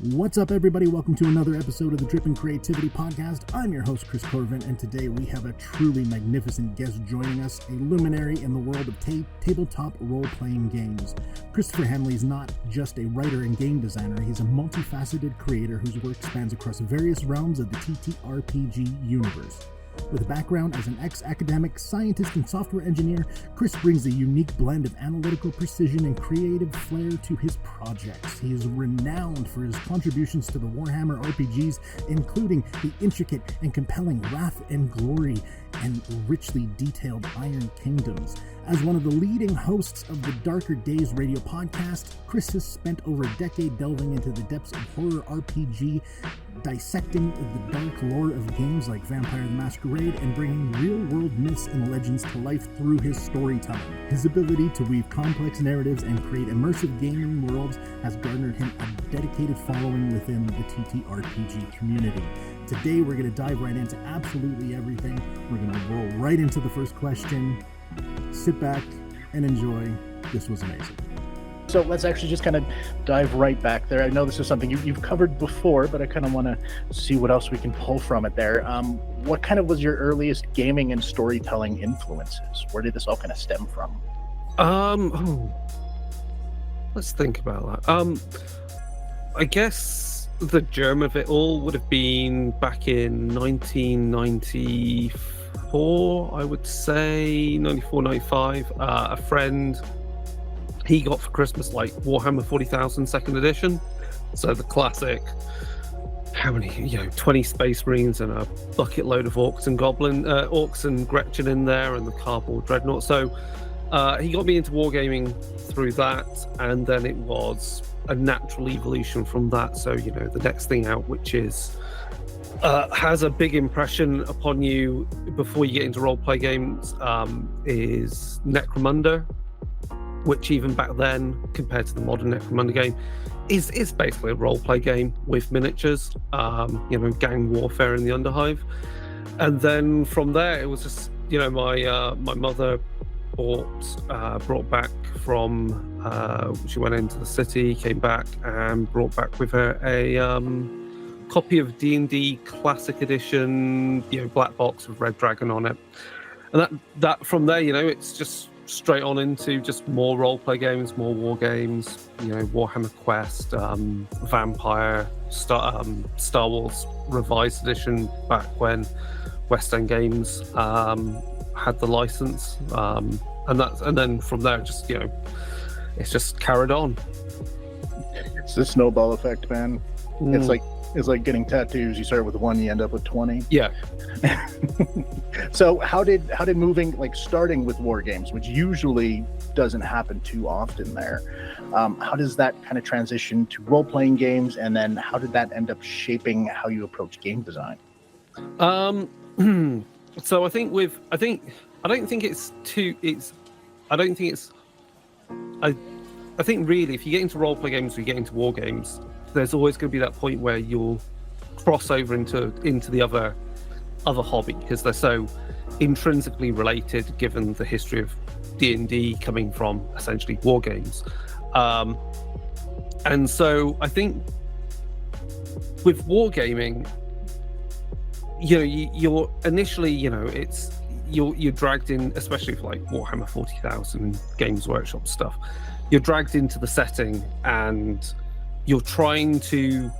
What's up, everybody? Welcome to another episode of the Drippin' Creativity Podcast. I'm your host, Chris Corvan, and today we have a truly magnificent guest joining us, a luminary in the world of tabletop role-playing games. Christopher Handley is not just a writer and game designer, he's a multifaceted creator whose work spans across various realms of the TTRPG universe. With a background as an ex-academic, scientist, and software engineer, Chris brings a unique blend of analytical precision and creative flair to his projects. He is renowned for his contributions to the Warhammer RPGs, including the intricate and compelling Wrath and Glory and richly detailed Iron Kingdoms. As one of the leading hosts of the Darker Days radio podcast, Chris has spent over a decade delving into the depths of horror RPG, dissecting the dark lore of games like Vampire the Masquerade, and bringing real-world myths and legends to life through his storytelling. His ability to weave complex narratives and create immersive gaming worlds has garnered him a dedicated following within the TTRPG community. Today, we're going to dive right into absolutely everything. We're going to roll right into the first question. Sit back and enjoy. This was amazing. So let's actually just kind of dive right back there. I know this is something you've covered before, but I kind of want to see what else we can pull from it there. What kind of was your earliest gaming and storytelling influences? Where did this all kind of stem from? Let's think about that. I guess the germ of it all would have been back in 1994, I would say, 94, 95. A friend, he got for Christmas like Warhammer 40,000 second edition. So the classic, 20 Space Marines and a bucket load of orcs and Gretchen in there, and the cardboard dreadnought. So he got me into wargaming through that, and then it was a natural evolution from that. So, the next thing out, which is has a big impression upon you before you get into role-play games, is Necromunda, which even back then, compared to the modern Necromunda game, is basically a role-play game with miniatures, gang warfare in the Underhive. And then from there, it was just, my mother brought back from, she went into the city, came back and brought back with her a copy of D&D Classic Edition, black box with Red Dragon on it. And that from there, it's just straight on into just more role-play games, more war games, Warhammer Quest, Vampire, Star Wars Revised Edition back when West End Games had the license, and then from there, just it's just carried on. It's the snowball effect, man. It's like getting tattoos. You start with 1, you end up with 20. Yeah. So how did starting with war games, which usually doesn't happen too often there, how does that kind of transition to role-playing games, and then how did that end up shaping how you approach game design? So I think really, if you get into role-play games or you get into war games, there's always going to be that point where you'll cross over into the other hobby, because they're so intrinsically related, given the history of D&D coming from essentially war games. And so I think with wargaming, you're initially, you're dragged in, especially for like Warhammer 40,000 Games Workshop stuff. You're dragged into the setting and you're trying to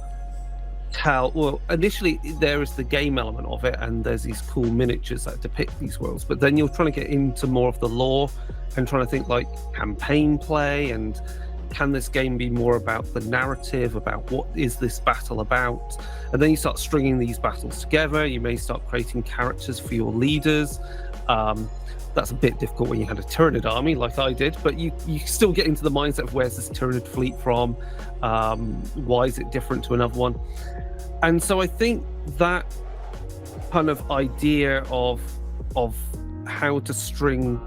tell. Well, initially there is the game element of it, and there's these cool miniatures that depict these worlds. But then you're trying to get into more of the lore and trying to think like campaign play, and can this game be more about the narrative, about what is this battle about? And then you start stringing these battles together. You may start creating characters for your leaders. That's a bit difficult when you had a Tyranid army like I did, but you still get into the mindset of where's this Tyranid fleet from? Why is it different to another one? And so I think that kind of idea of how to string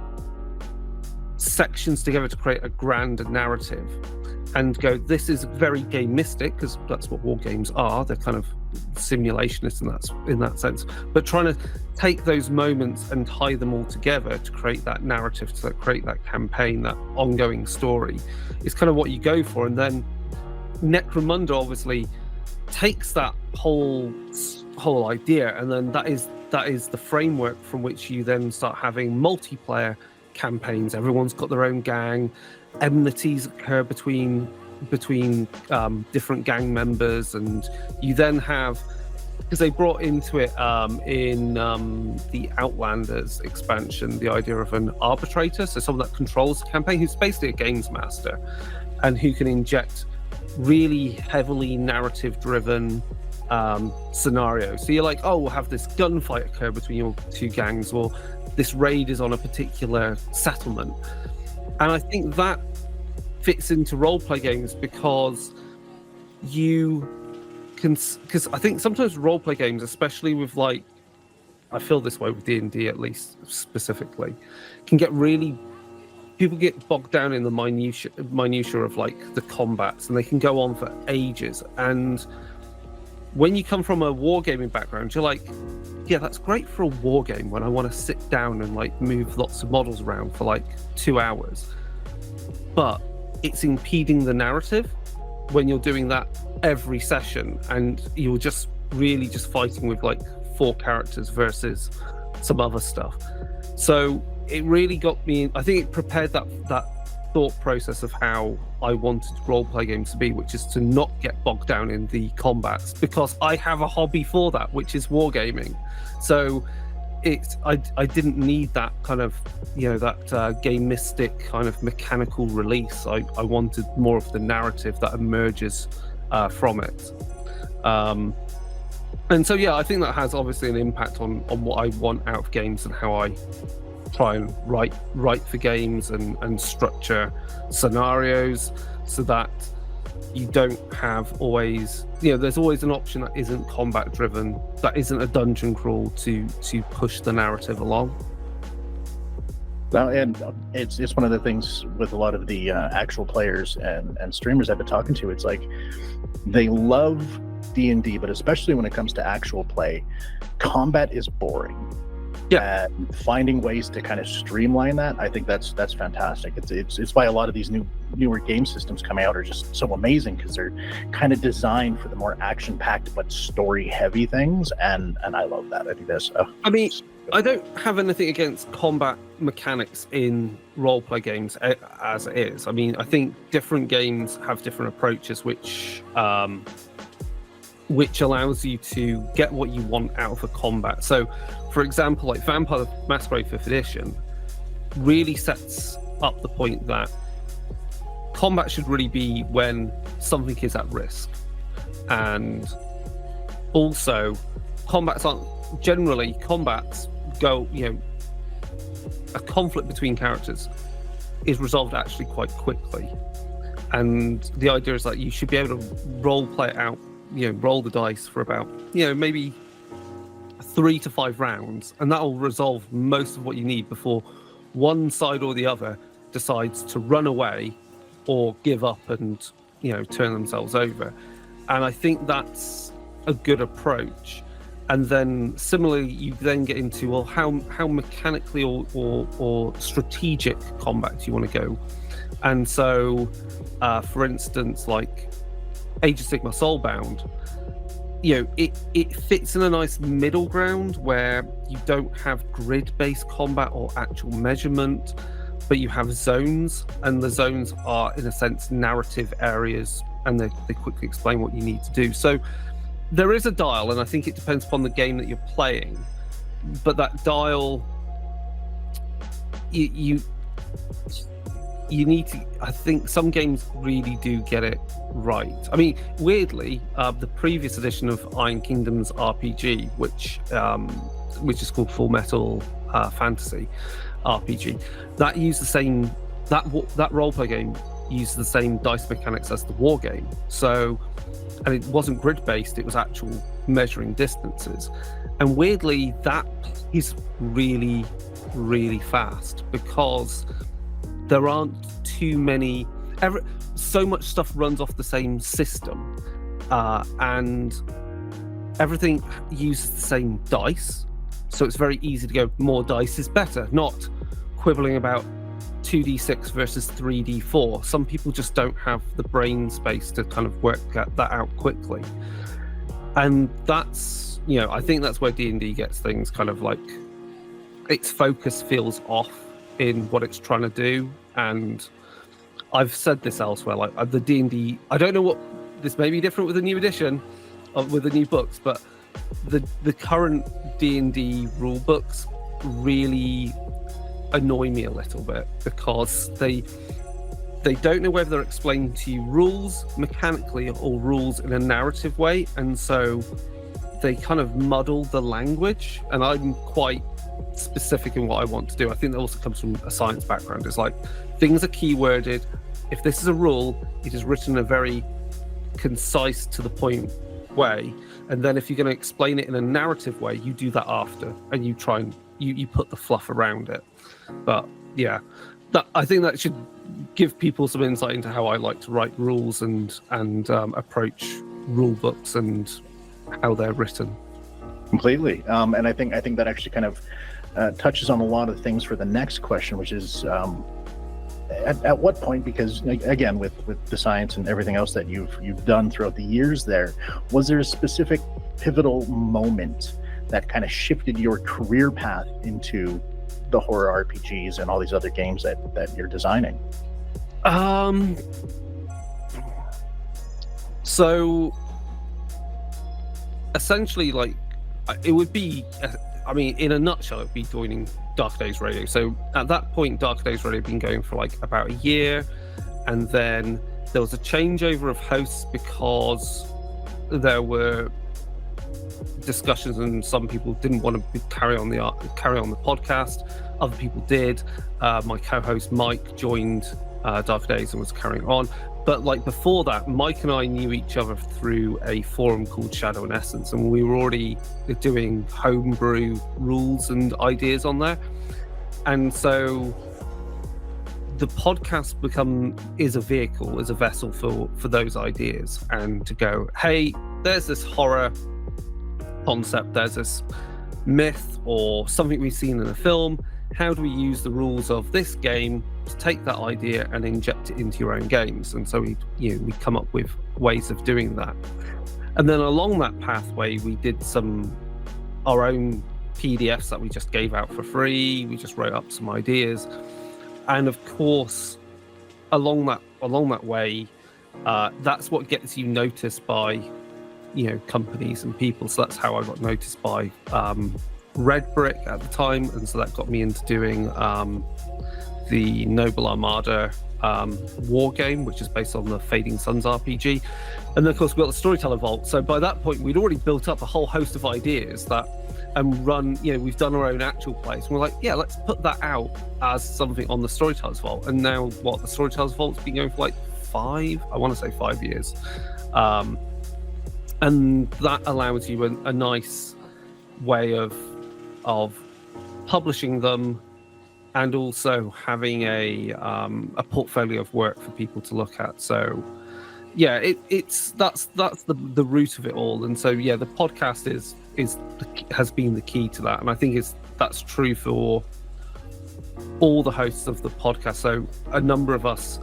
sections together to create a grand narrative and go, this is very game-mistic, because that's what war games are. They're kind of simulationists in that sense, but trying to take those moments and tie them all together to create that narrative, to create that campaign, that ongoing story, is kind of what you go for. And then Necromunda obviously takes that whole idea, and then that is the framework from which you then start having multiplayer campaigns. Everyone's got their own gang. Enmities occur between different gang members, and you then have, because they brought into it in the Outlanders expansion, the idea of an arbitrator, so someone that controls the campaign, who's basically a games master, and who can inject really heavily narrative-driven scenarios. So you're like, oh, we'll have this gunfight occur between your two gangs, or this raid is on a particular settlement. And I think that fits into roleplay games because because I think sometimes roleplay games, especially with like, I feel this way with D&D at least specifically, can get people get bogged down in the minutiae of like the combats, and they can go on for ages. And when you come from a wargaming background, you're like, yeah, that's great for a war game when I want to sit down and like move lots of models around for like 2 hours. But it's impeding the narrative when you're doing that every session, and you're just really just fighting with like 4 characters versus some other stuff. So it really got me, I think it prepared that thought process of how I wanted role-play games to be, which is to not get bogged down in the combats, because I have a hobby for that, which is wargaming. So I didn't need that kind of, that gamistic kind of mechanical release. I wanted more of the narrative that emerges from it. And so, yeah, I think that has obviously an impact on what I want out of games and how I try and write for games and structure scenarios, so that you don't have always, there's always an option that isn't combat driven, that isn't a dungeon crawl to push the narrative along. Well, and it's one of the things with a lot of the actual players and streamers I've been talking to. It's like they love D&D, but especially when it comes to actual play, combat is boring. Yeah, and finding ways to kind of streamline that, I think that's fantastic. It's why a lot of these newer game systems coming out are just so amazing, because they're kind of designed for the more action-packed but story-heavy things, and I love that. I think that's. I mean, I don't have anything against combat mechanics in role-play games as it is. I mean, I think different games have different approaches, which allows you to get what you want out of a combat. So, for example, like Vampire the Masquerade 5th Edition really sets up the point that combat should really be when something is at risk. And also, combats go, a conflict between characters is resolved actually quite quickly. And the idea is that you should be able to play it out, roll the dice for about, maybe 3 to 5 rounds, and that will resolve most of what you need before one side or the other decides to run away or give up and, turn themselves over. And I think that's a good approach. And then similarly, you then get into, well, how mechanically or strategic combat do you want to go? And so, for instance, like Age of Sigmar Soulbound, it fits in a nice middle ground where you don't have grid-based combat or actual measurement, but you have zones, and the zones are, in a sense, narrative areas, and they quickly explain what you need to do. So there is a dial, and I think it depends upon the game that you're playing, but that dial, you need to, I think some games really do get it right. I mean, weirdly, the previous edition of Iron Kingdom's RPG, which is called Full Metal Fantasy RPG, that used the same, that roleplay game used the same dice mechanics as the war game. So, and it wasn't grid based, it was actual measuring distances. And weirdly, that is really, really fast, because there aren't too many, so much stuff runs off the same system, and everything uses the same dice. So it's very easy to go, more dice is better, not quibbling about 2d6 versus 3d4. Some people just don't have the brain space to kind of work that out quickly. And that's, I think that's where D&D gets things kind of like, its focus feels off in what it's trying to do. And I've said this elsewhere, like the D&D, I don't know what, this may be different with the new edition, with the new books, but the current D&D rule books really annoy me a little bit, because they don't know whether they're explaining to you rules mechanically or rules in a narrative way, and so they kind of muddle the language. And I'm quite specific in what I want to do. I think that also comes from a science background. It's like, things are keyworded. If this is a rule, it is written in a very concise, to the point way, and then if you're going to explain it in a narrative way, you do that after, and you try and you put the fluff around it. But yeah, I think that should give people some insight into how I like to write rules and approach rule books and how they're written. Completely. And I think that actually kind of touches on a lot of things for the next question, which is at what point, because again, with the science and everything else that you've done throughout the years there, was there a specific pivotal moment that kind of shifted your career path into the horror RPGs and all these other games that you're designing? So essentially, like, it would be, I mean, in a nutshell, it would be joining Dark Days Radio. So at that point, Dark Days Radio had been going for like about a year, and then there was a changeover of hosts because there were discussions, and some people didn't want to carry on the podcast. Other people did. My co-host Mike joined Dark Days and was carrying on. But like before that, Mike and I knew each other through a forum called Shadow and Essence, and we were already doing homebrew rules and ideas on there. And so the podcast is a vehicle, is a vessel for those ideas, and to go, hey, there's this horror concept, there's this myth or something we've seen in a film. How do we use the rules of this game to take that idea and inject it into your own games? And so we come up with ways of doing that. And then along that pathway, we did our own PDFs that we just gave out for free. We just wrote up some ideas, and of course, along that way, that's what gets you noticed by companies and people. So that's how I got noticed by Red Brick at the time, and so that got me into doing the Noble Armada war game, which is based on the Fading Suns RPG. And then of course we got the Storyteller Vault. So by that point we'd already built up a whole host of ideas that we've done our own actual plays, and we're like, yeah, let's put that out as something on the Storyteller's Vault. And now the Storyteller's Vault's been going for like 5 years. And that allows you a nice way of publishing them, and also having a portfolio of work for people to look at. So yeah, that's the root of it all. And so yeah, the podcast has been the key to that, and I think that's true for all the hosts of the podcast. So a number of us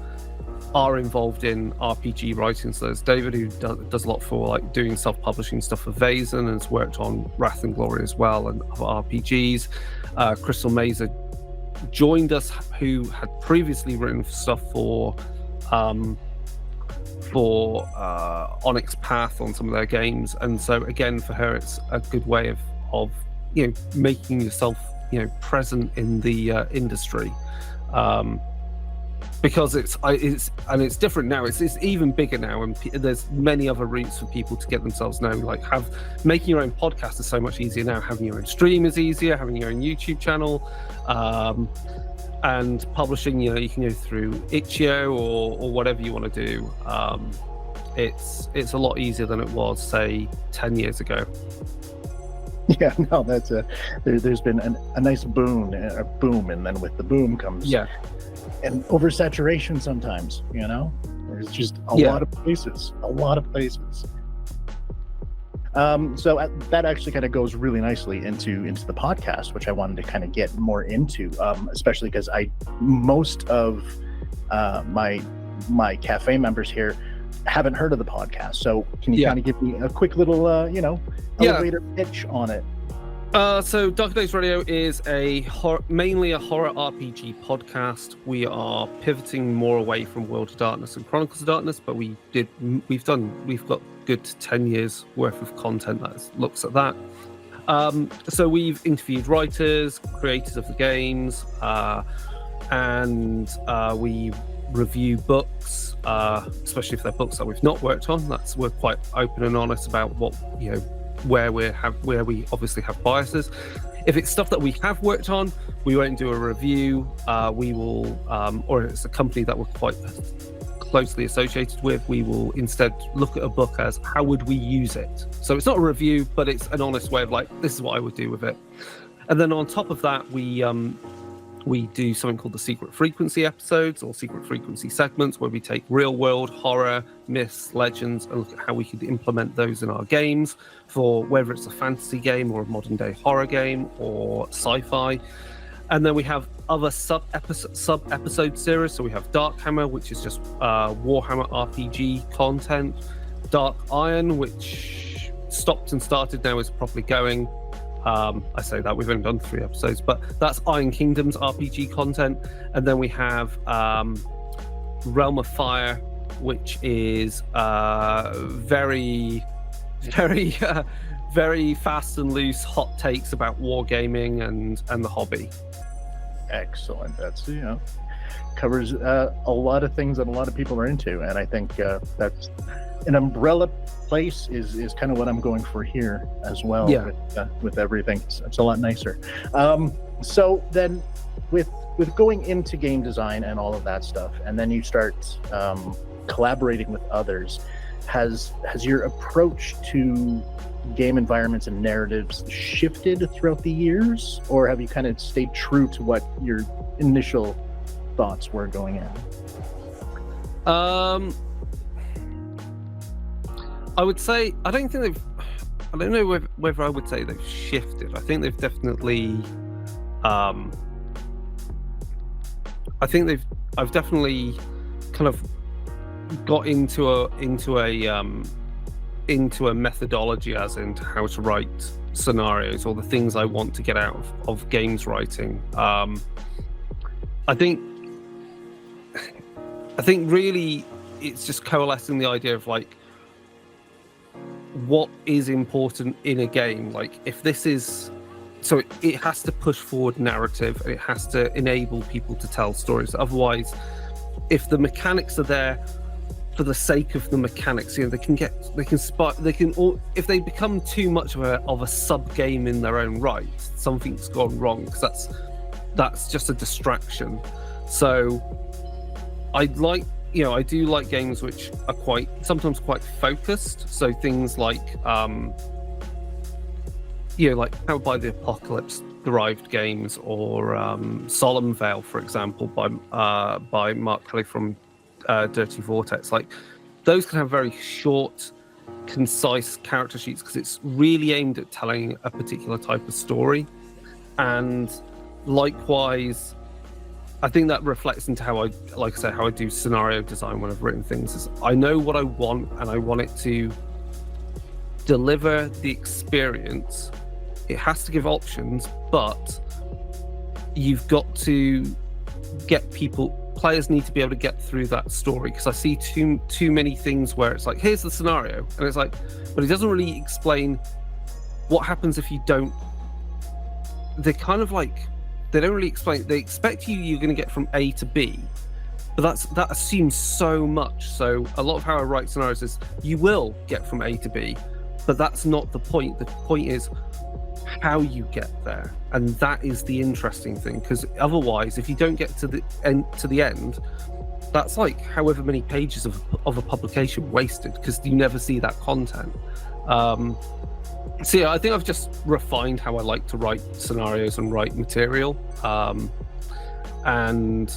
are involved in RPG writing. So there's David, who does a lot for like doing self-publishing stuff for Vazen, and has worked on Wrath and Glory as well and other RPGs. Crystal Mazer joined us, who had previously written stuff for Onyx Path on some of their games, and so again for her it's a good way of making yourself present in the industry. Because it's different now. It's even bigger now, and there's many other routes for people to get themselves known. Like making your own podcast is so much easier now. Having your own stream is easier. Having your own YouTube channel, and publishing. You can go through Itch.io or whatever you want to do. It's a lot easier than it was, say, 10 years ago. Yeah, no, that's there's been a nice boom, and then with the boom comes and oversaturation sometimes. There's just a lot of places. That actually kind of goes really nicely into the podcast, which I wanted to kind of get more into, especially because most of my cafe members here haven't heard of the podcast. So can you kind of give me a quick little elevator pitch on it? So Dark Days Radio is mainly a horror RPG podcast. We are pivoting more away from World of Darkness and Chronicles of Darkness, but we've got good 10 years worth of content that looks at that. So we've interviewed writers, creators of the games, and we review books, especially if they're books that we've not worked on. We're quite open and honest about where we obviously have biases. If it's stuff that we have worked on, we won't do a review. We will, or it's a company that we're quite closely associated with, we will instead look at a book as how would we use it. So it's not a review, but it's an honest way of like, this is what I would do with it. And then on top of that, we do something called the Secret Frequency episodes or Secret Frequency segments, where we take real world horror, myths, legends, and look at how we could implement those in our games, for whether it's a fantasy game or a modern day horror game or sci-fi. And then we have other sub episode series. So we have Dark Hammer, which is just Warhammer RPG content. Dark Iron, which stopped and started, now is properly going. I say that we've only done 3 episodes, but that's Iron Kingdom's RPG content. And then we have Realm of Fire, which is very fast and loose hot takes about wargaming and the hobby. Excellent. That's covers a lot of things that a lot of people are into, and I think that's an umbrella place is kind of what I'm going for here as well. With everything, it's a lot nicer. So then with going into game design and all of that stuff, and then you start collaborating with others, has your approach to game environments and narratives shifted throughout the years, or have you kind of stayed true to what your initial thoughts were going in? I would say I don't know whether I would say they've shifted. I think they've definitely I've definitely kind of got into a methodology, as in how to write scenarios or the things I want to get out of games writing. I think really it's just coalescing the idea of like what is important in a game. Like if this is, so it has to push forward narrative, and it has to enable people to tell stories. Otherwise, if the mechanics are there for the sake of the mechanics, if they become too much of a sub game in their own right, something's gone wrong, because that's just a distraction. So I do like games which are sometimes quite focused. So things like like Powered by the Apocalypse derived games, or Solemn Veil, for example, by Mark Kelly from Dirty Vortex. Like those can have very short, concise character sheets, because it's really aimed at telling a particular type of story. And likewise, I think that reflects into how I do scenario design when I've written things. Is I know what I want, and I want it to deliver the experience. It has to give options, but you've got to get players need to be able to get through that story, because I see too many things where it's like, here's the scenario, and it's like, but it doesn't really explain what happens if you don't. They're kind of like, they don't really explain. They expect you're going to get from A to B, but that assumes so much. So a lot of how I write scenarios is you will get from A to B, but that's not the point. The point is how you get there, and that is the interesting thing, because otherwise, if you don't get to the end, that's like however many pages of a publication wasted, because you never see that content. So yeah, I think I've just refined how I like to write scenarios and write material, and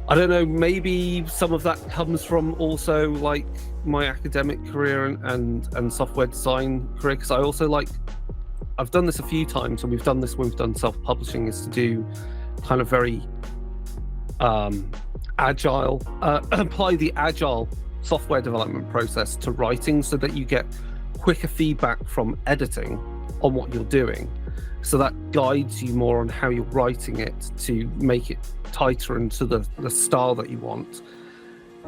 I don't know, maybe some of that comes from also like my academic career and software design career, because I also I've done this a few times, and we've done this when we've done self-publishing, is to do kind of very agile, apply the agile software development process to writing so that you get quicker feedback from editing on what you're doing. So that guides you more on how you're writing it to make it tighter and to the style that you want.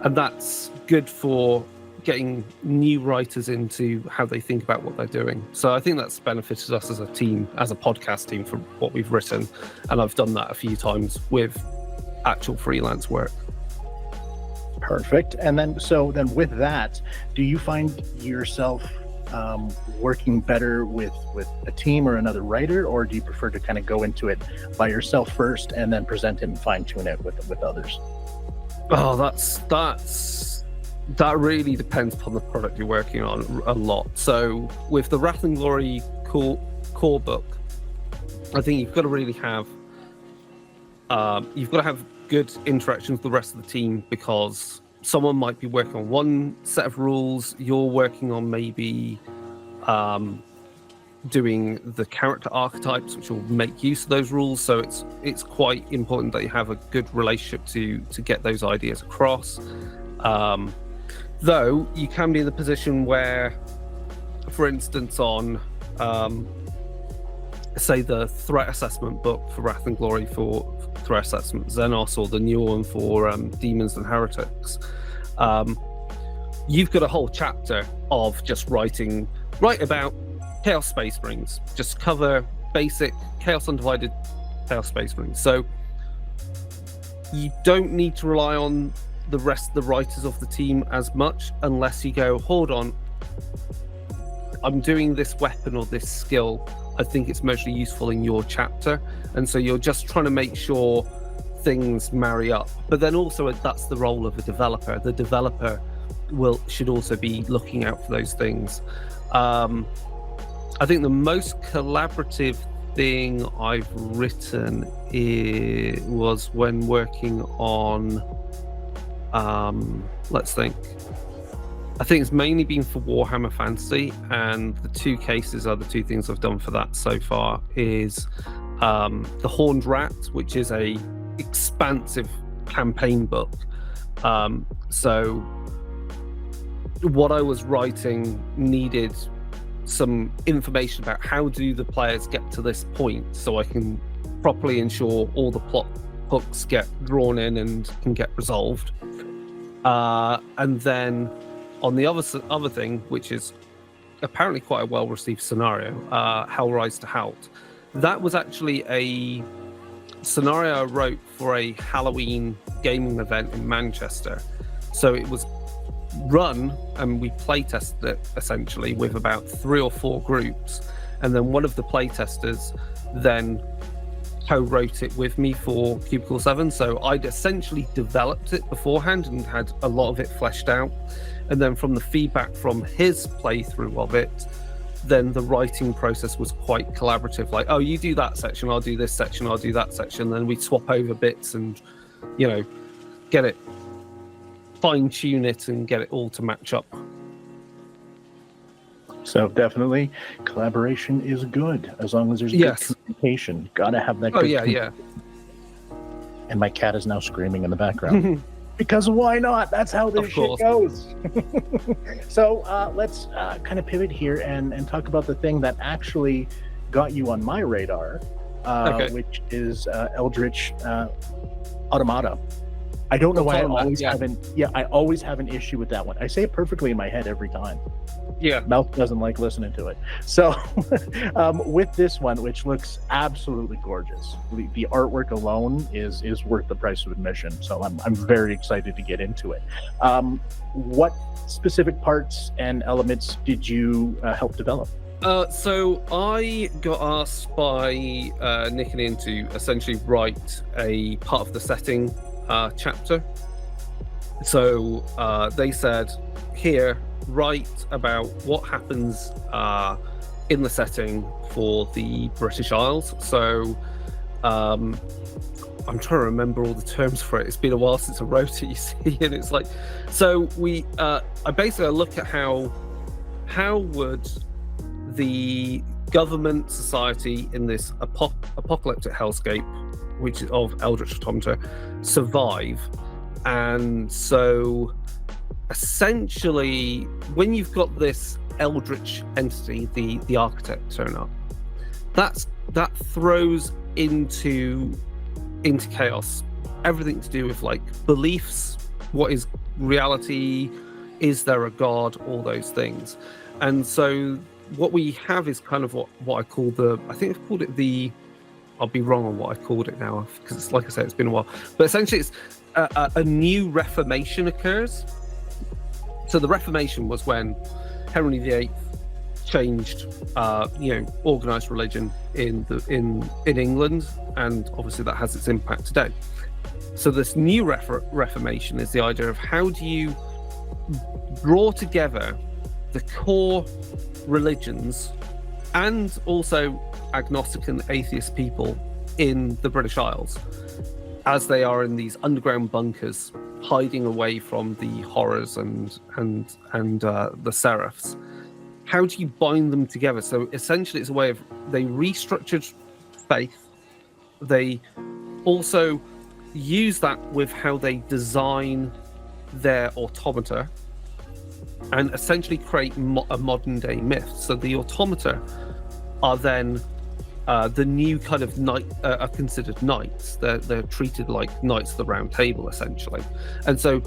And that's good for getting new writers into how they think about what they're doing. So I think that's benefited us as a team, as a podcast team, for what we've written. And I've done that a few times with actual freelance work. Perfect. And then with that, do you find yourself working better with a team or another writer, or do you prefer to kind of go into it by yourself first and then present it and fine tune it with others? Oh, that really depends upon the product you're working on a lot. So with the Wrath and Glory core book, I think you've got to really have good interactions with the rest of the team, because someone might be working on one set of rules, you're working on maybe doing the character archetypes, which will make use of those rules. So it's quite important that you have a good relationship to get those ideas across. Though you can be in the position where, for instance, on say the threat assessment book for Wrath and Glory for threat assessment Xenos, or the new one for Demons and Heretics, you've got a whole chapter of just write about Chaos Space Marines, just cover basic Chaos Undivided Chaos Space Marines. So you don't need to rely on the rest of the writers of the team as much, unless you go, hold on, I'm doing this weapon or this skill, I think it's mostly useful in your chapter, and so you're just trying to make sure things marry up. But then also that's the role of a developer. The developer should also be looking out for those things. I think the most collaborative thing I've written was when working on let's think. I think it's mainly been for Warhammer Fantasy, and the two cases are the two things I've done for that so far is the Horned Rat, which is a expansive campaign book. So what I was writing needed some information about how do the players get to this point, so I can properly ensure all the plot hooks get drawn in and can get resolved. And then on the other thing, which is apparently quite a well-received scenario, Hellrise to Halt. That was actually a scenario I wrote for a Halloween gaming event in Manchester. So it was run, and we playtested it essentially with about 3 or 4 groups. And then one of the playtesters then co-wrote it with me for Cubicle 7. So I'd essentially developed it beforehand and had a lot of it fleshed out. And then from the feedback from his playthrough of it, then the writing process was quite collaborative. Like, oh, you do that section, I'll do this section, I'll do that section. Then we'd swap over bits and, get it, fine-tune it and get it all to match up. So definitely collaboration is good, as long as there's good communication. Gotta have that good communication. And my cat is now screaming in the background. Because why not? That's how this shit goes. So let's kind of pivot here and talk about the thing that actually got you on my radar, which is Eldritch Automata. I don't know why I always have an issue with that one. I say it perfectly in my head every time. Yeah. Mouth doesn't like listening to it. So with this one, which looks absolutely gorgeous, the artwork alone is worth the price of admission. So I'm very excited to get into it. What specific parts and elements did you help develop? So I got asked by Nick and Ian to essentially write a part of the setting chapter. So they said, here, write about what happens in the setting for the British Isles. So I'm trying to remember all the terms for it. It's been a while since I wrote it, you see, and it's like, so I basically look at how would the government society in this apocalyptic hellscape, which is of Eldritch Automata, survive. And so essentially, when you've got this Eldritch entity, the architect turn up, that throws into chaos everything to do with like beliefs, what is reality, is there a god, all those things. And so what we have is kind of what I call I think I've called it I'll be wrong on what I called it now, because like I said, it's been a while, but essentially it's a new Reformation occurs. So the Reformation was when Henry VIII changed, organized religion in England, and obviously that has its impact today. So this new Reformation is the idea of how do you draw together the core religions and also agnostic and atheist people in the British Isles, as they are in these underground bunkers, hiding away from the horrors and the seraphs. How do you bind them together? So essentially it's a way of, they restructured faith. They also use that with how they design their automata and essentially create a modern day myth. So the automata are then the new kind of knight, are considered knights. They're treated like knights of the round table, essentially. And so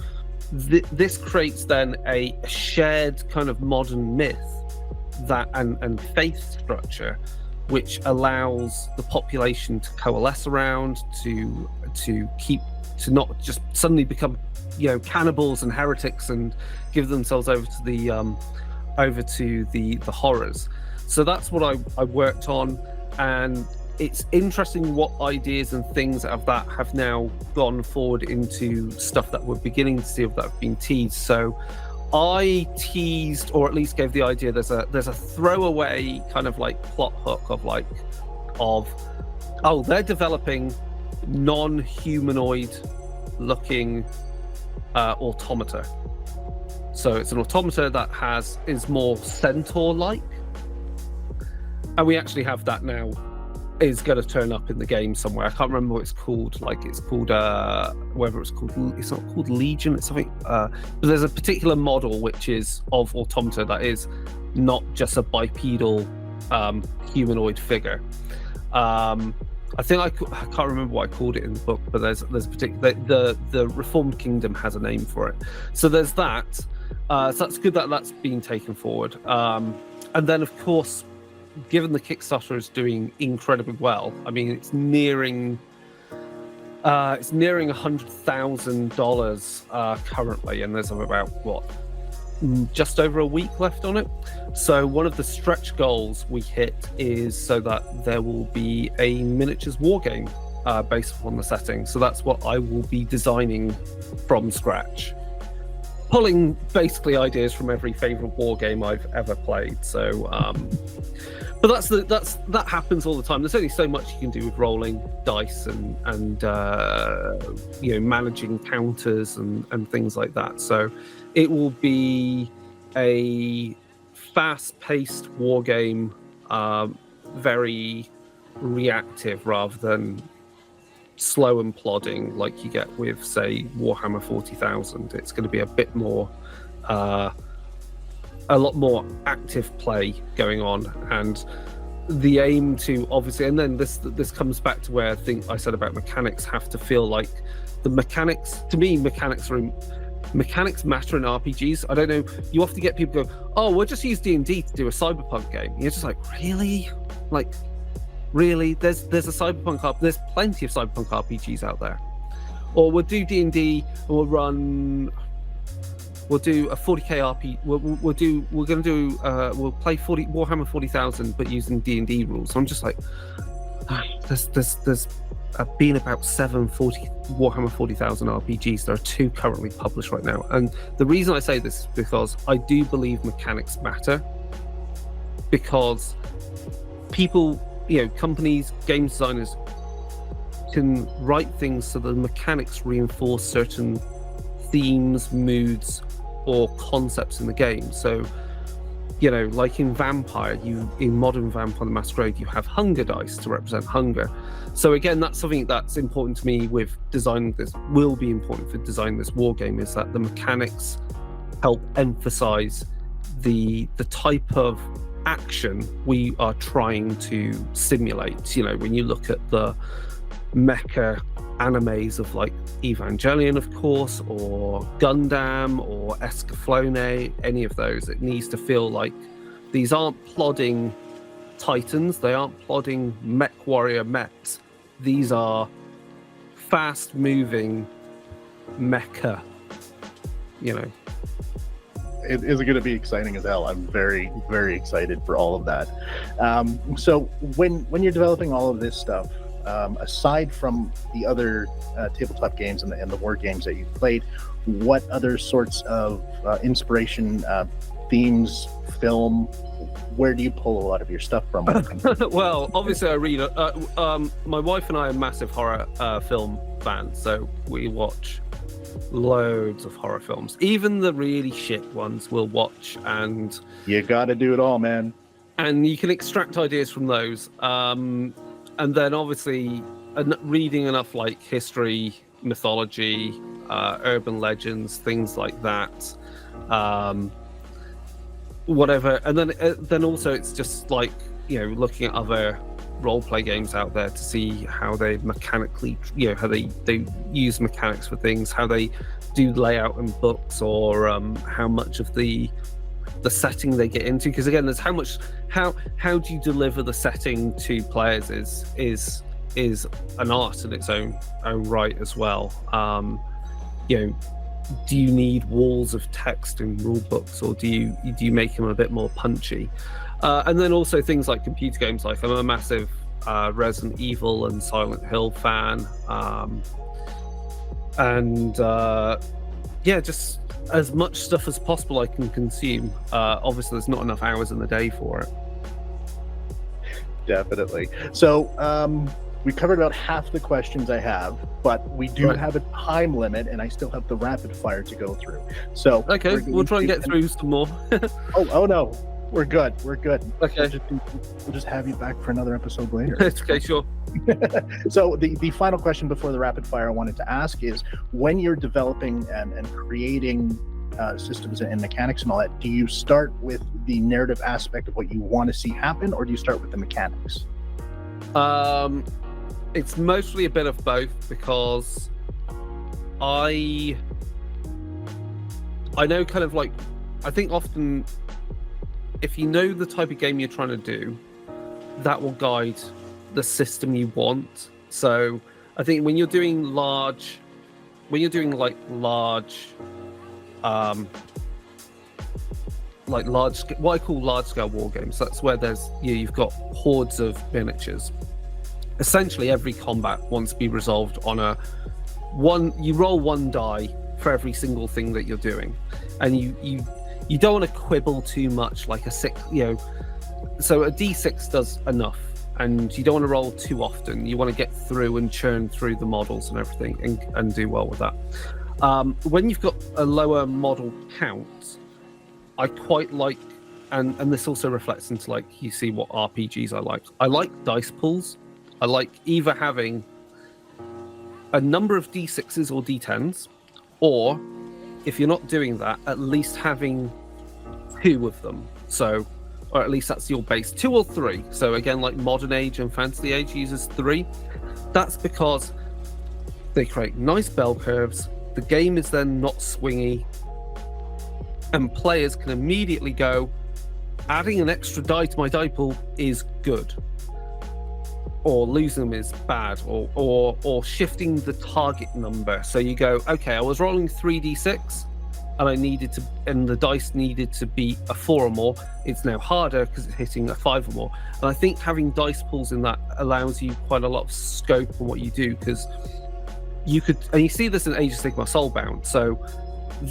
this creates then a shared kind of modern myth that and faith structure, which allows the population to coalesce around, to not just suddenly become cannibals and heretics and give themselves over to the horrors. So that's what I worked on, and it's interesting what ideas and things out of that have now gone forward into stuff that we're beginning to see of that have been teased. So I teased, or at least gave the idea, there's a throwaway kind of like plot hook of they're developing non-humanoid looking automata. So it's an automata that is more centaur-like, and we actually have that now. Is going to turn up in the game somewhere. I can't remember what it's called. Whether it's called, it's not called Legion. It's something. But there's a particular model which is of automata that is not just a bipedal humanoid figure. I think I can't remember what I called it in the book, but there's a particular, the Reformed Kingdom has a name for it. So there's that. So that's good that that's been taken forward. And then of course, given the Kickstarter is doing incredibly well, I mean it's nearing $100,000 currently, and there's about just over a week left on it. So one of the stretch goals we hit is so that there will be a miniatures war game based upon the setting. So that's what I will be designing from scratch, pulling basically ideas from every favorite war game I've ever played. So but that happens all the time. There's only so much you can do with rolling dice and managing counters and things like that. So it will be a fast-paced war game, very reactive rather than slow and plodding like you get with, say, Warhammer 40,000. It's going to be a bit more, a lot more active play going on, and the aim to obviously, and then this comes back to where I think I said about mechanics have to feel like the mechanics. To me, mechanics matter in RPGs. I don't know. You often get people go, "Oh, we'll just use D&D to do a cyberpunk game." And you're just like, really? Like, really? There's a cyberpunk. There's plenty of cyberpunk RPGs out there. Or we'll do D&D and we'll do a 40k RPG. We'll play Warhammer 40,000, but using D&D rules. So I'm just like, there's been about 7 Warhammer 40,000 RPGs. There are 2 currently published right now, and the reason I say this is because I do believe mechanics matter. Because people, companies, game designers can write things so the mechanics reinforce certain themes, moods, or concepts in the game. So, you know, like in in modern Vampire the Masquerade, you have hunger dice to represent hunger. So again, that's something that's important to me with designing this, will be important for designing this war game, is that the mechanics help emphasize the type of action we are trying to simulate. You know, when you look at the mecha animes of like Evangelion, of course, or Gundam or Escaflowne, any of those, it needs to feel like these aren't plodding titans, they aren't plodding mech warrior mechs, these are fast moving mecha, you know. It is going to be exciting as hell. I'm very, very excited for all of that. So when you're developing all of this stuff, aside from the other tabletop games and the war games that you've played, what other sorts of inspiration, themes, film, where do you pull a lot of your stuff from? Well, obviously I read, my wife and I are massive horror film fans, so we watch loads of horror films. Even the really shit ones we'll watch, and you gotta do it all, man. And you can extract ideas from those. And then obviously reading enough like history, mythology, urban legends, things like that. Whatever. And then also it's just like, you know, looking at other role play games out there to see how they mechanically, you know, how they use mechanics for things, how they do layout in books, or how much of the setting they get into, because again, there's how do you deliver the setting to players is an art in its own right as well. You know, do you need walls of text in rule books, or do you make them a bit more punchy? And then also things like computer games. Like I'm a massive Resident Evil and Silent Hill fan, and yeah, just as much stuff as possible I can consume. Obviously, there's not enough hours in the day for it. Definitely. So we covered about half the questions I have, but we do have a time limit, and I still have the rapid fire to go through. So okay, we'll try and get through some more. oh no, we're good. Okay, we'll just have you back for another episode later. Okay, sure. So the final question before the rapid fire I wanted to ask is, when you're developing and creating systems and mechanics and all that, do you start with the narrative aspect of what you want to see happen, or do you start with the mechanics? It's mostly a bit of both, because I know kind of like, I think often if you know the type of game you're trying to do, that will guide the system you want. So I think when you're doing what I call large scale war games, that's where you've got hordes of miniatures. Essentially every combat wants to be resolved on you roll one die for every single thing that you're doing, and you don't want to quibble too much, like a 6, you know, so a d6 does enough, and you don't want to roll too often. You want to get through and churn through the models and everything, and do well with that. When you've got a lower model count, I quite like, and this also reflects into like, you see what RPGs I like dice pools. I like either having a number of d6s or d10s, or if you're not doing that, at least having 2 of them. So, or at least that's your base, 2 or 3. So again, like Modern Age and Fantasy Age uses 3. That's because they create nice bell curves. The game is then not swingy, and players can immediately go, adding an extra die to my die pool is good, or losing them is bad, or shifting the target number. So you go, okay, I was rolling 3d6 and the dice needed to be a 4 or more. It's now harder because it's hitting a 5 or more. And I think having dice pools in that allows you quite a lot of scope on what you do, because you could, and you see this in Age of Sigmar Soulbound. So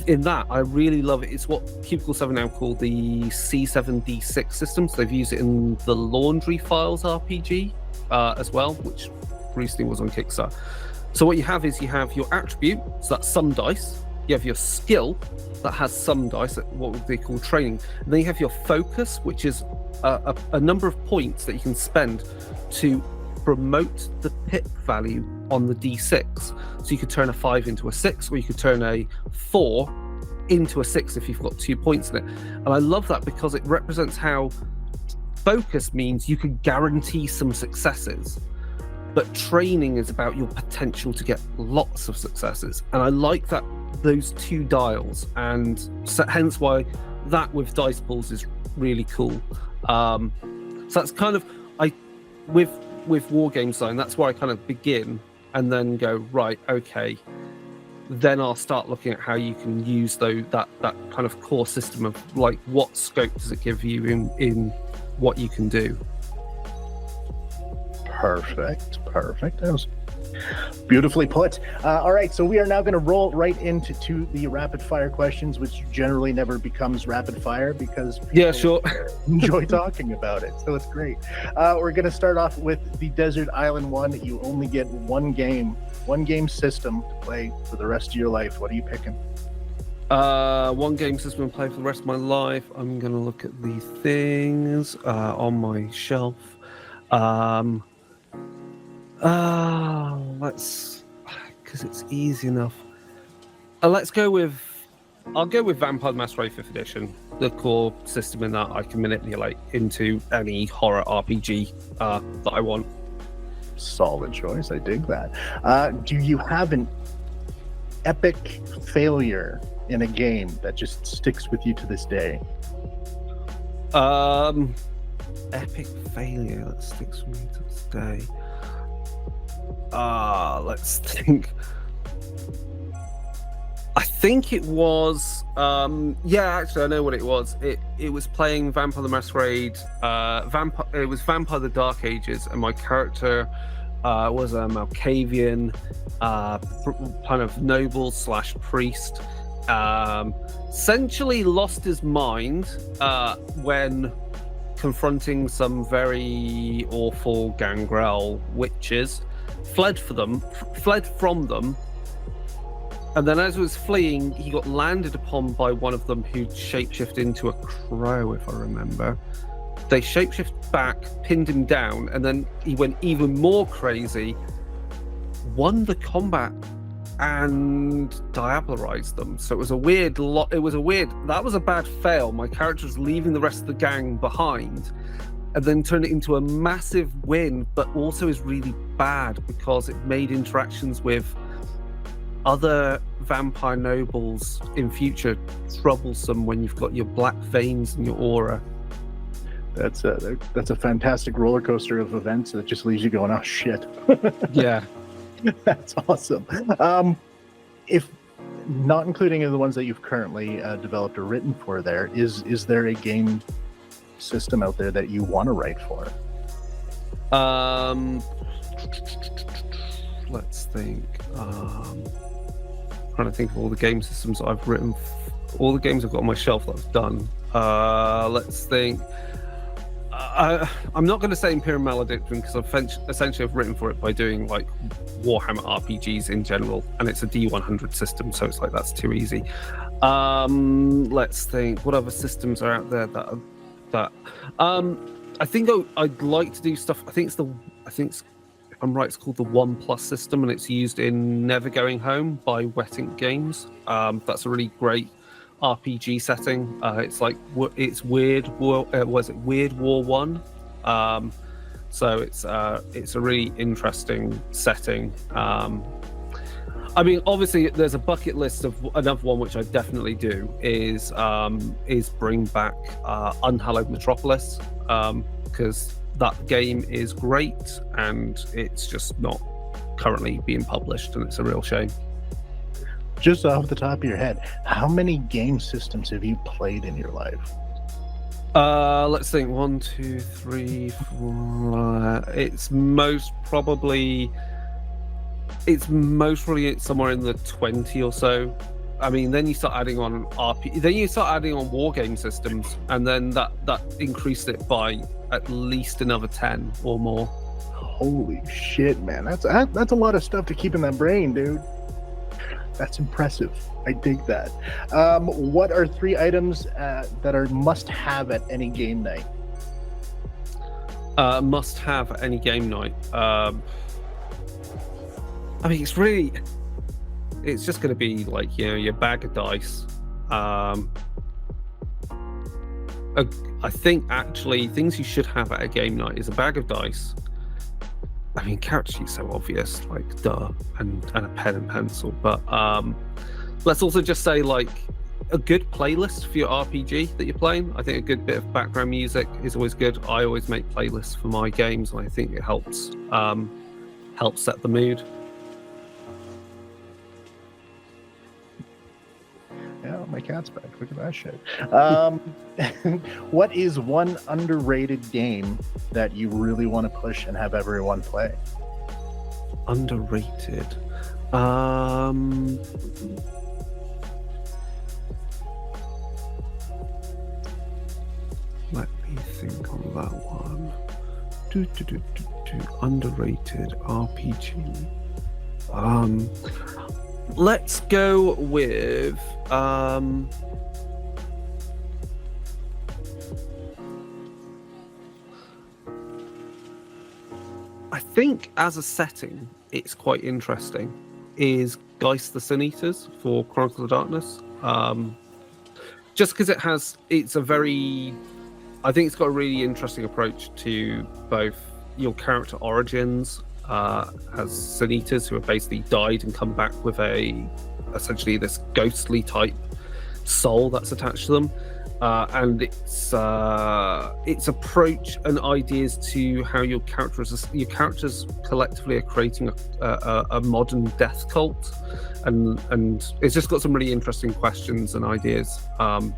in that, I really love it. It's what Cubicle 7 now call the C7D6 system. So they've used it in the Laundry Files RPG as well, which recently was on Kickstarter. So what you have is you have your attribute, so that's some dice. You have your skill that has some dice, what would they call training. And then you have your focus, which is a number of points that you can spend to promote the pip value on the D6. So you could turn a 5 into a 6, or you could turn a 4 into a 6 if you've got 2 points in it. And I love that because it represents how focus means you can guarantee some successes, but training is about your potential to get lots of successes. And I like that, those two dials, and so hence why that with dice pools is really cool. So that's kind of, with war game design, that's where I kind of begin and then go, right, okay, then I'll start looking at how you can use that kind of core system of like, what scope does it give you in what you can do. Perfect. That was beautifully put. All right, so we are now going to roll right into the rapid fire questions, which generally never becomes rapid fire because people enjoy talking about it. So it's great. We're going to start off with the Desert Island one. You only get one game system to play for the rest of your life. What are you picking? One game system to play for the rest of my life. I'm going to look at the things on my shelf. Let's, because it's easy enough. I'll go with Vampire the Masquerade 5th edition, the core system in that I can manipulate into any horror RPG that I want. Solid choice. I dig that. Do you have an epic failure in a game that just sticks with you to this day? Epic failure that sticks with me to this day. Let's think. I think it was actually I know what it was. It was playing Vampire the Masquerade. It was Vampire the Dark Ages, and my character was a Malkavian kind of noble / priest. Essentially lost his mind when confronting some very awful gangrel witches, fled from them, and then as he was fleeing, he got landed upon by one of them who'd shapeshifted into a crow, if I remember. They shapeshifted back, pinned him down, and then he went even more crazy, won the combat, and diablerized them. So it was a weird that was a bad fail. My character was leaving the rest of the gang behind, and then turned it into a massive win, but also is really bad because it made interactions with other vampire nobles in future troublesome when you've got your black veins in your aura. That's a fantastic roller coaster of events that just leaves you going, oh shit. Yeah. That's awesome. If not including the ones that you've currently developed or written for, is there a game system out there that you want to write for? Let's think. Trying to think of all the game systems I've written, all the games I've got on my shelf that I've done. Let's think. I'm not going to say Imperial Malediction because I've written for it by doing like Warhammer RPGs in general, and it's a D100 system, so it's like that's too easy. Let's think. What other systems are out there that I think I'd like to do stuff. I think it's if I'm right, it's called the 1+ system, and it's used in Never Going Home by Wet Ink Games. That's a really great RPG setting. It's Weird War. Was it Weird War 1? So it's a really interesting setting. I mean, obviously, there's a bucket list of another one which I definitely do is bring back Unhallowed Metropolis, because that game is great and it's just not currently being published, and it's a real shame. Just off the top of your head, how many game systems have you played in your life? Let's think. 1, 2, 3, 4. It's most probably somewhere in the 20 or so. I mean, then you start adding on war game systems, and then that increased it by at least another 10 or more. Holy shit, man. That's a lot of stuff to keep in that brain, dude. That's impressive. I dig that. What are 3 items that are must-have at any game night? Must-have at any game night. I mean, it's just going to be like, your bag of dice. I think actually things you should have at a game night is a bag of dice. I mean, character sheet's so obvious, like duh, and a pen and pencil. But let's also just say like a good playlist for your RPG that you're playing. I think a good bit of background music is always good. I always make playlists for my games, and I think it helps set the mood. Yeah, my cat's back. Look at that shit. What is one underrated game that you really want to push and have everyone play? Underrated. Let me think on that one. Underrated RPG. Let's go with I think as a setting it's quite interesting is Geist the Sin Eaters for Chronicles of Darkness. Just because it's a very, I think it's got a really interesting approach to both your character origins as Sin Eaters, who have basically died and come back with essentially this ghostly type soul that's attached to them, and its approach and ideas to how your characters collectively are creating a modern death cult, and it's just got some really interesting questions and ideas to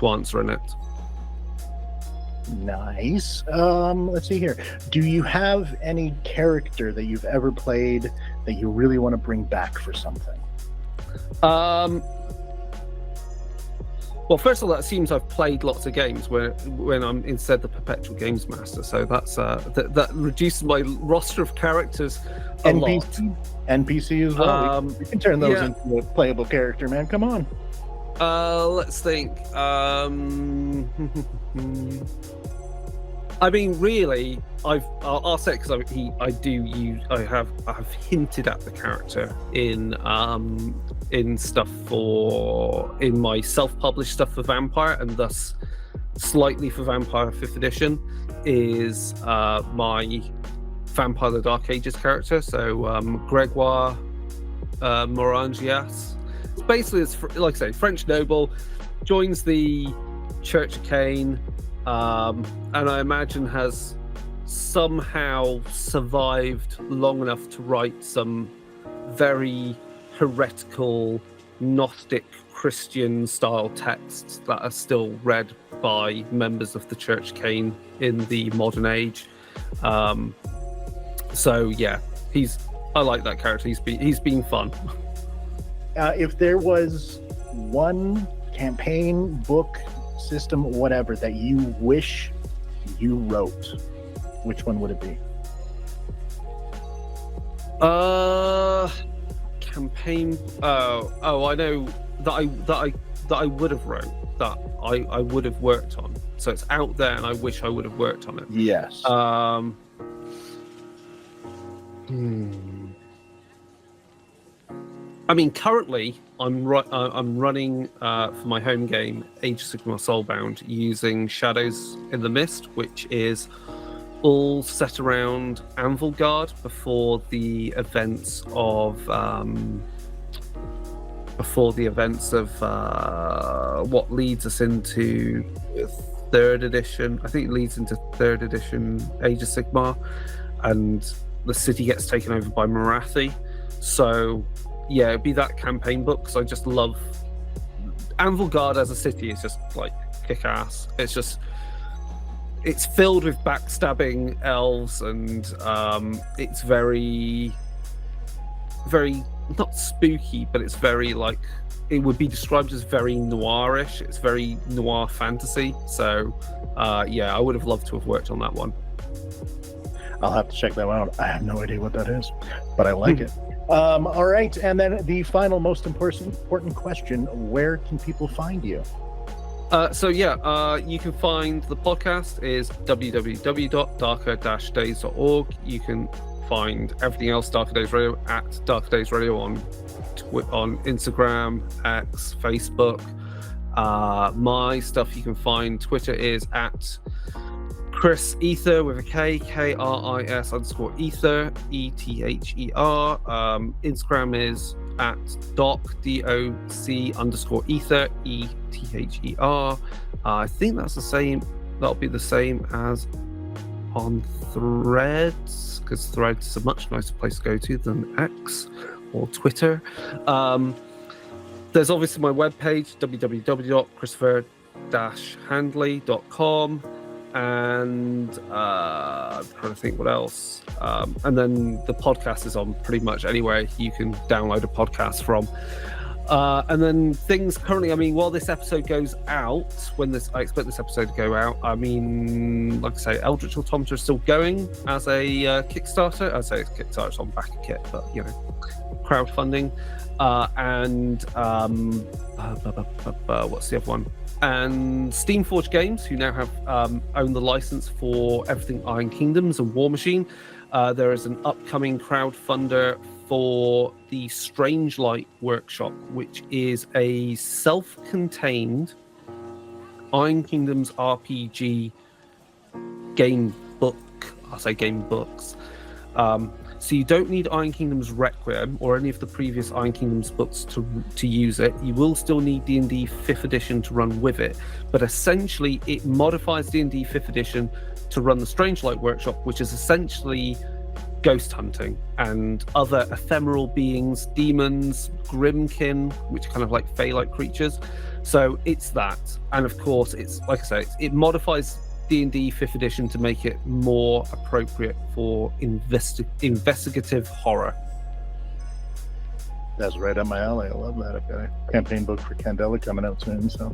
answer in it. Nice. Let's see here. Do you have any character that you've ever played that you really want to bring back for something? Well, first of all, that seems I've played lots of games when I'm instead the perpetual games master, so that's that reduces my roster of characters a lot. NPC as well. We can turn those into a playable character, man. Come on. Let's think. I mean, really, I'll say because I have hinted at the character in stuff in my self-published stuff for Vampire, and thus slightly for Vampire 5th edition is my Vampire the Dark Ages character. So Gregoire Morangias. Basically, it's like I say, French noble, joins the Church of Cain, and I imagine has somehow survived long enough to write some very heretical, Gnostic, Christian style texts that are still read by members of the Church of Cain in the modern age. So yeah, I like that character. He's been fun. If there was one campaign, book, system, whatever, that you wish you wrote, which one would it be? Campaign. I know that I would have wrote, that I would have worked on. So it's out there, and I wish I would have worked on it. Yes. I mean, currently I'm running for my home game Age of Sigmar Soulbound using Shadows in the Mist, which is all set around Anvilgard before the events of what leads us into 3rd edition. I think it leads into 3rd edition Age of Sigmar, and the city gets taken over by Marathi. So yeah, it'd be that campaign book, because I just love Anvilgard as a city. Is just like kick-ass. It's filled with backstabbing elves, and it's very, very not spooky, but it's very like, it would be described as very noirish. It's very noir fantasy. So yeah, I would have loved to have worked on that one. I'll have to check that one out. I have no idea what that is, but I like it. All right, and then the final, most important question: where can people find you? You can find the podcast is www.darker-days.org. You can find everything else Darker Days Radio at Darker Days Radio on Instagram, X, Facebook. My stuff you can find, Twitter is at Chris Ether with a K, KRIS_Ether, ETHER. Instagram is at doc_ether, ETHER. I think that's the same. That'll be the same as on Threads, because Threads is a much nicer place to go to than X or Twitter. There's obviously my webpage, www.christopher-handley.com. And I'm trying to think what else. And then the podcast is on pretty much anywhere you can download a podcast from. And then things currently, while this episode goes out, I expect this episode to go out, like I say, Eldritch Automata is still going as a Kickstarter. I'd say it's Kickstarter, it's on BackerKit, but crowdfunding. What's the other one? And Steamforge Games, who now have own the license for everything Iron Kingdoms and War Machine. There is an upcoming crowdfunder for the Strange Light Workshop, which is a self-contained Iron Kingdoms RPG game book. I'll say game books. So you don't need Iron Kingdoms Requiem or any of the previous Iron Kingdoms books to use it. You will still need D&D 5th edition to run with it, but essentially it modifies D&D 5th edition to run the Strange Light Workshop, which is essentially ghost hunting and other ephemeral beings, demons, grimkin, which are kind of like fey-like creatures. So it's that, and of course it's, like I say, it modifies D&D 5th edition to make it more appropriate for investigative horror. That's right up my alley. I love that. I've got a campaign book for Candela coming out soon, so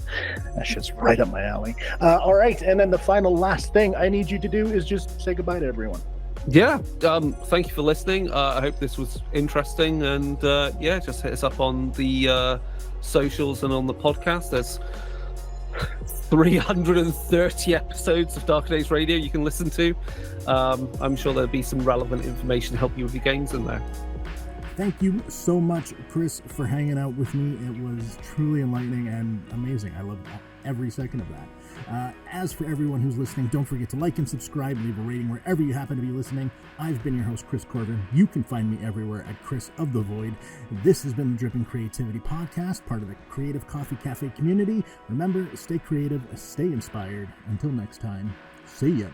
that shit's right up my alley. All right, and then the final last thing I need you to do is just say goodbye to everyone. Yeah, thank you for listening. I hope this was interesting, and just hit us up on the socials and on the podcast. There's 330 episodes of Darker Days Radio you can listen to. I'm sure there'll be some relevant information to help you with your games in there. Thank you so much, Chris, for hanging out with me. It was truly enlightening and amazing. I loved every second of that. As for everyone who's listening, don't forget to like and subscribe, leave a rating wherever you happen to be listening. I've been your host, Chris Corvan. You can find me everywhere at Chris of the Void. This has been the Dripping Creativity Podcast, part of the Creative Coffee Cafe community. Remember, stay creative, stay inspired. Until next time, see ya.